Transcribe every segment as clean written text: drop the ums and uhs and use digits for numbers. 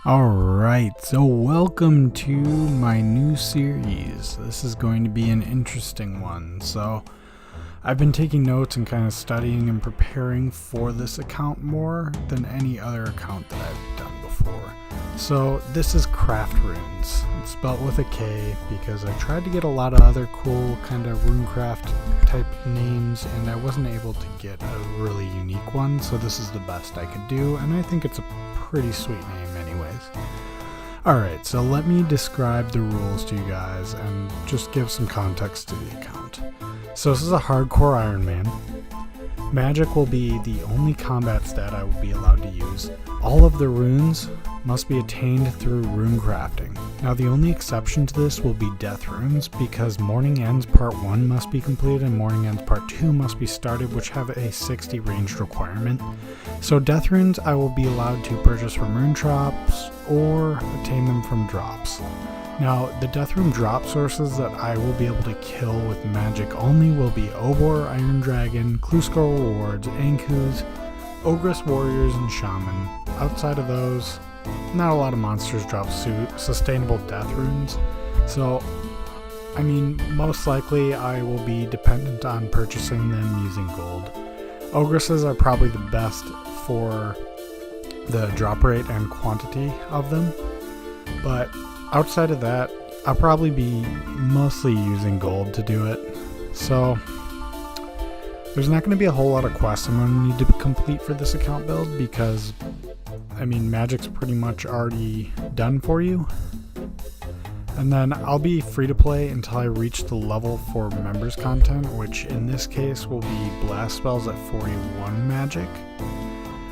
Alright, so welcome to my new series. This is going to be an interesting one. So I've been taking notes and kind of studying and preparing for this account more than any other account that I've done before. So this is Craft Runes. It's spelled with a K because I tried to get a lot of other cool kind of Runecraft type names and I wasn't able to get a really unique one, so this is the best I could do, and I think it's a pretty sweet name anyways. Alright, so let me describe the rules to you guys and just give some context to the account. So this is a hardcore Ironman. Magic will be the only combat stat I will be allowed to use. All of the runes must be attained through runecrafting. Now the only exception to this will be death runes, because Morning Ends Part 1 must be completed and Morning Ends Part 2 must be started, which have a 60 ranged requirement. So death runes I will be allowed to purchase from rune shops or attain them from drops. Now, the Death Rune drop sources that I will be able to kill with magic only will be Obor, Iron Dragon, Clue Skull Rewards, Ankus, Ogress Warriors, and Shaman. Outside of those, not a lot of monsters drop sustainable Death Runes, so, I mean, most likely I will be dependent on purchasing them using gold. Ogresses are probably the best for the drop rate and quantity of them, but outside of that, I'll probably be mostly using gold to do it. So there's not going to be a whole lot of quests I'm going to need to complete for this account build because, I mean, magic's pretty much already done for you. And then I'll be free to play until I reach the level for members content, which in this case will be blast spells at 41 magic.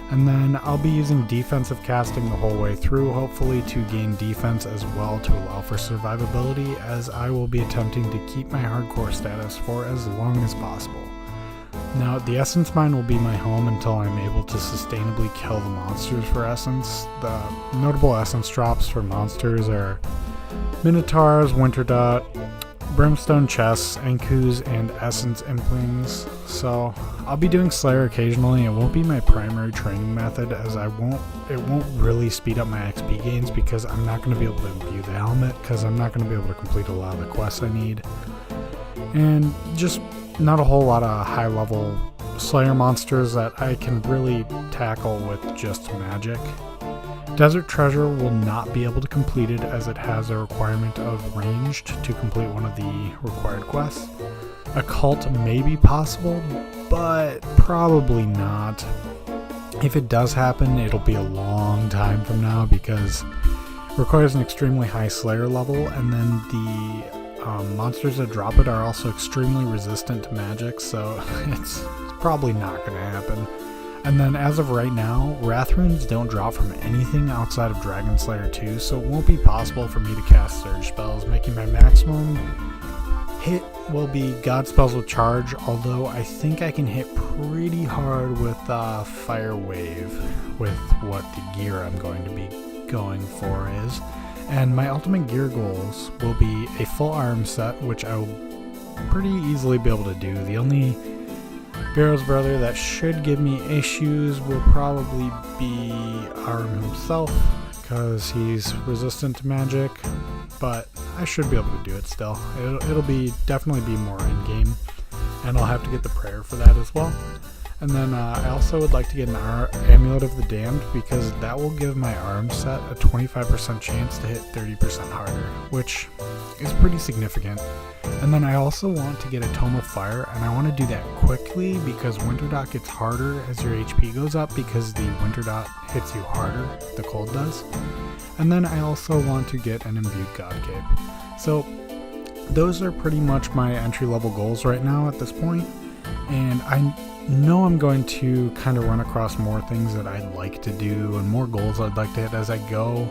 And then I'll be using defensive casting the whole way through, hopefully to gain defense as well to allow for survivability, as I will be attempting to keep my hardcore status for as long as possible. Now, the Essence Mine will be my home until I'm able to sustainably kill the monsters for Essence. The notable Essence drops for monsters are Minotaurs, Winter Dot, Brimstone Chests, Ankus, and Essence Implings. So I'll be doing Slayer occasionally. It won't be my primary training method, as it won't really speed up my XP gains because I'm not going to be able to imbue the helmet, because I'm not going to be able to complete a lot of the quests I need. And just not a whole lot of high level Slayer monsters that I can really tackle with just magic. Desert Treasure will not be able to complete it, as it has a requirement of ranged to complete one of the required quests. Occult may be possible, but probably not. If it does happen, it'll be a long time from now because it requires an extremely high Slayer level, and then the monsters that drop it are also extremely resistant to magic, so it's probably not going to happen. And then as of right now, Wrath Runes don't drop from anything outside of Dragon Slayer 2, so it won't be possible for me to cast Surge spells, making my maximum hit will be God spells with charge, although I think I can hit pretty hard with Fire Wave with what the gear I'm going to be going for is. And my ultimate gear goals will be a full arm set, which I will pretty easily be able to do. The only Barrow's brother that should give me issues will probably be Arum himself, because he's resistant to magic, but I should be able to do it still. It'll definitely be more in-game, and I'll have to get the prayer for that as well. And then I also would like to get an Amulet of the Damned, because that will give my arm set a 25% chance to hit 30% harder, which is pretty significant. And then I also want to get a Tome of Fire, and I want to do that quickly because Winter Dot gets harder as your HP goes up, because the Winter Dot hits you harder, the cold does. And then I also want to get an Imbued God Cape. So those are pretty much my entry level goals right now at this point, and I know I'm going to kind of run across more things that I'd like to do and more goals I'd like to hit as I go,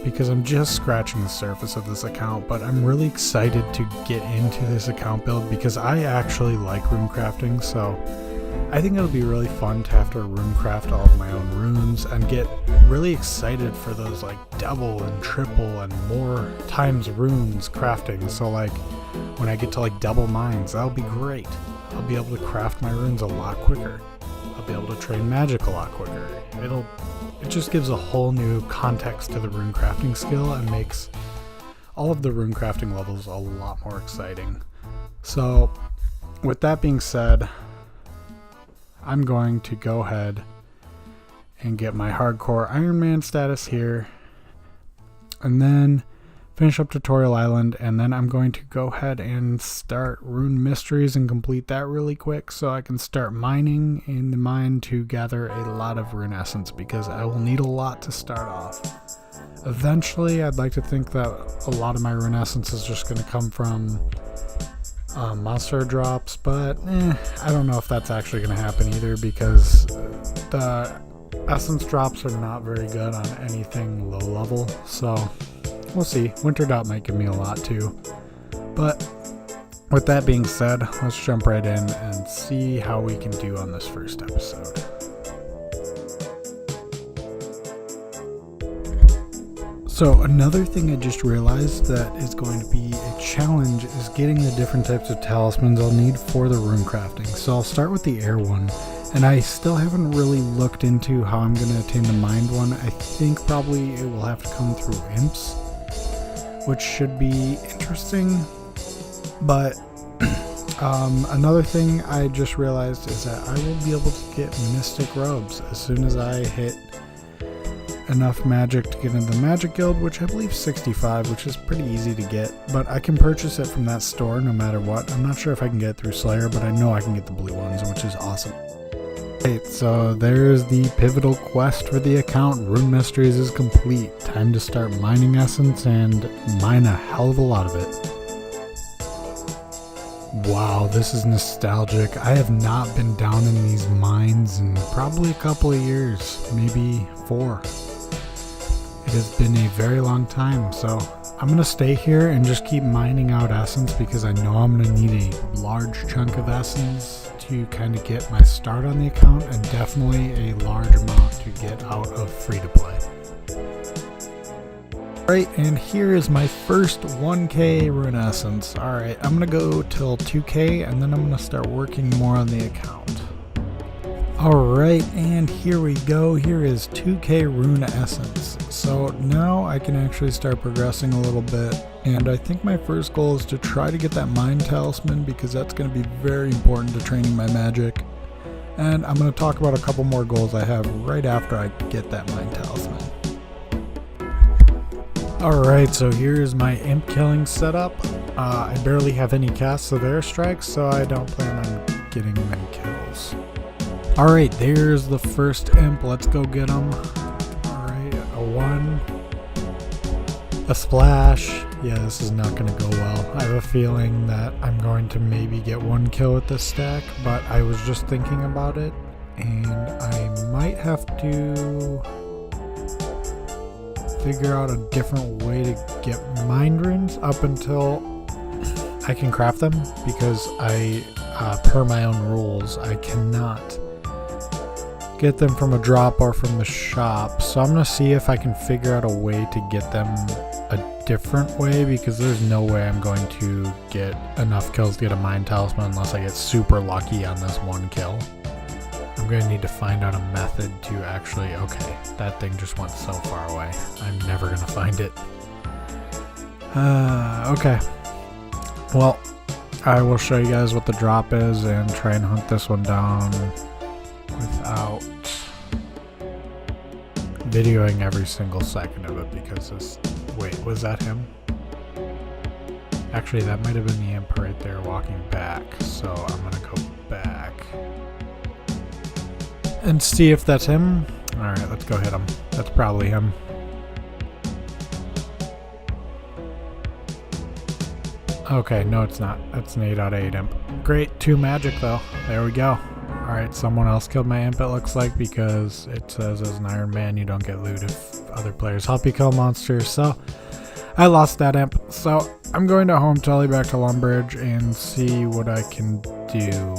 because I'm just scratching the surface of this account. But I'm really excited to get into this account build because I actually like runecrafting, so I think it'll be really fun to have to runecraft all of my own runes and get really excited for those like double and triple and more times runes crafting. So like when I get to like double mines, that'll be great. I'll be able to craft my runes a lot quicker. I'll be able to train magic a lot quicker. it just gives a whole new context to the runecrafting skill and makes all of the runecrafting levels a lot more exciting. So with that being said, I'm going to go ahead and get my hardcore Ironman status here, and then finish up Tutorial Island, and then I'm going to go ahead and start Rune Mysteries and complete that really quick so I can start mining in the mine to gather a lot of rune essence, because I will need a lot to start off. Eventually, I'd like to think that a lot of my rune essence is just going to come from monster drops, but I don't know if that's actually going to happen either, because the essence drops are not very good on anything low level, so we'll see. Winter dot might give me a lot too. But with that being said, let's jump right in and see how we can do on this first episode. So another thing I just realized that is going to be a challenge is getting the different types of talismans I'll need for the runecrafting. So I'll start with the air one, and I still haven't really looked into how I'm going to attain the mind one. I think probably it will have to come through imps, which should be interesting. But another thing I just realized is that I will be able to get mystic robes as soon as I hit enough magic to get into the magic guild, which I believe 65, which is pretty easy to get, but I can purchase it from that store no matter what. I'm not sure if I can get it through Slayer, but I know I can get the blue ones, which is awesome. Right, so there's the pivotal quest for the account. Rune Mysteries is complete. Time to start mining essence and mine a hell of a lot of it. Wow, this is nostalgic. I have not been down in these mines in probably a couple of years, maybe 4. It has been a very long time, so I'm going to stay here and just keep mining out essence, because I know I'm going to need a large chunk of essence to kind of get my start on the account, and definitely a large amount to get out of free to play. Alright, and here is my first 1k rune essence. Alright, I'm going to go till 2k, and then I'm going to start working more on the account. Alright, and here we go. Here is 2k rune essence. So now I can actually start progressing a little bit, and I think my first goal is to try to get that mind talisman, because that's going to be very important to training my magic. And I'm going to talk about a couple more goals I have right after I get that mind talisman. Alright, so here's my imp killing setup. I barely have any casts of airstrikes, so I don't plan on getting many kills. Alright, there's the first imp. Let's go get him. Alright, a 1. A splash. Yeah, this is not going to go well. I have a feeling that I'm going to maybe get 1 kill with this stack, but I was just thinking about it, and I might have to figure out a different way to get mind runes up until I can craft them, because per my own rules, I cannot get them from a drop or from the shop. So I'm going to see if I can figure out a way to get them a different way, because there's no way I'm going to get enough kills to get a mind talisman unless I get super lucky on this 1 kill. I'm going to need to find out a method to actually... Okay, that thing just went so far away. I'm never going to find it. Okay. Well, I will show you guys what the drop is and try and hunt this one down without videoing every single second of it, because this... Wait, was that him? Actually, that might have been the imp right there walking back, so I'm going to go back and see if that's him. Alright, let's go hit him. That's probably him. Okay, no it's not. That's an 8 out of 8 imp. Great, 2 magic though. There we go. Alright, someone else killed my imp, it looks like, because it says as an Iron Man you don't get loot if other players help you kill monsters, so I lost that imp. So I'm going to home telly back to Lumbridge and see what I can do.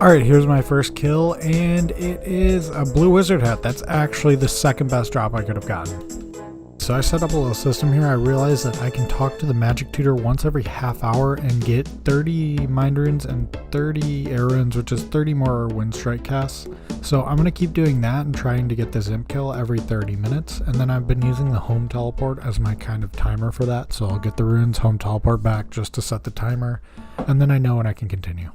Alright, here's my first kill, and it is a blue wizard hat. That's actually the second best drop I could have gotten. So I set up a little system here. I realized that I can talk to the magic tutor once every half hour and get 30 mind runes and 30 air runes, which is 30 more wind strike casts. So I'm going to keep doing that and trying to get this imp kill every 30 minutes. And then I've been using the home teleport as my kind of timer for that. So I'll get the runes, home teleport back just to set the timer. And then I know when I can continue.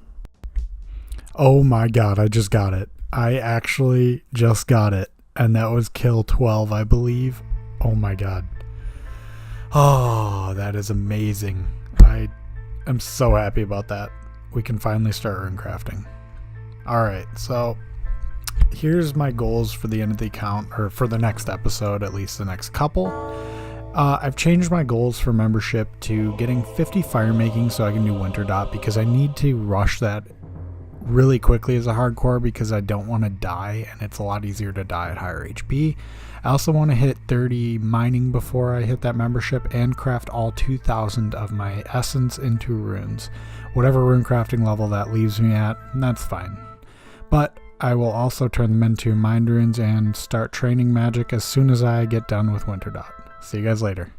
Oh my god, I just got it. I actually just got it. And that was kill 12, I believe. Oh my god. Oh, that is amazing. I am so happy about that. We can finally start runecrafting. Alright, so here's my goals for the end of the account, or for the next episode, at least the next couple. I've changed my goals for membership to getting 50 fire making so I can do winter dot, because I need to rush that really quickly as a hardcore because I don't want to die, and it's a lot easier to die at higher HP. I also want to hit 30 mining before I hit that membership and craft all 2,000 of my essence into runes. Whatever rune crafting level that leaves me at, that's fine. But I will also turn them into mind runes and start training magic as soon as I get done with winter dot. See you guys later.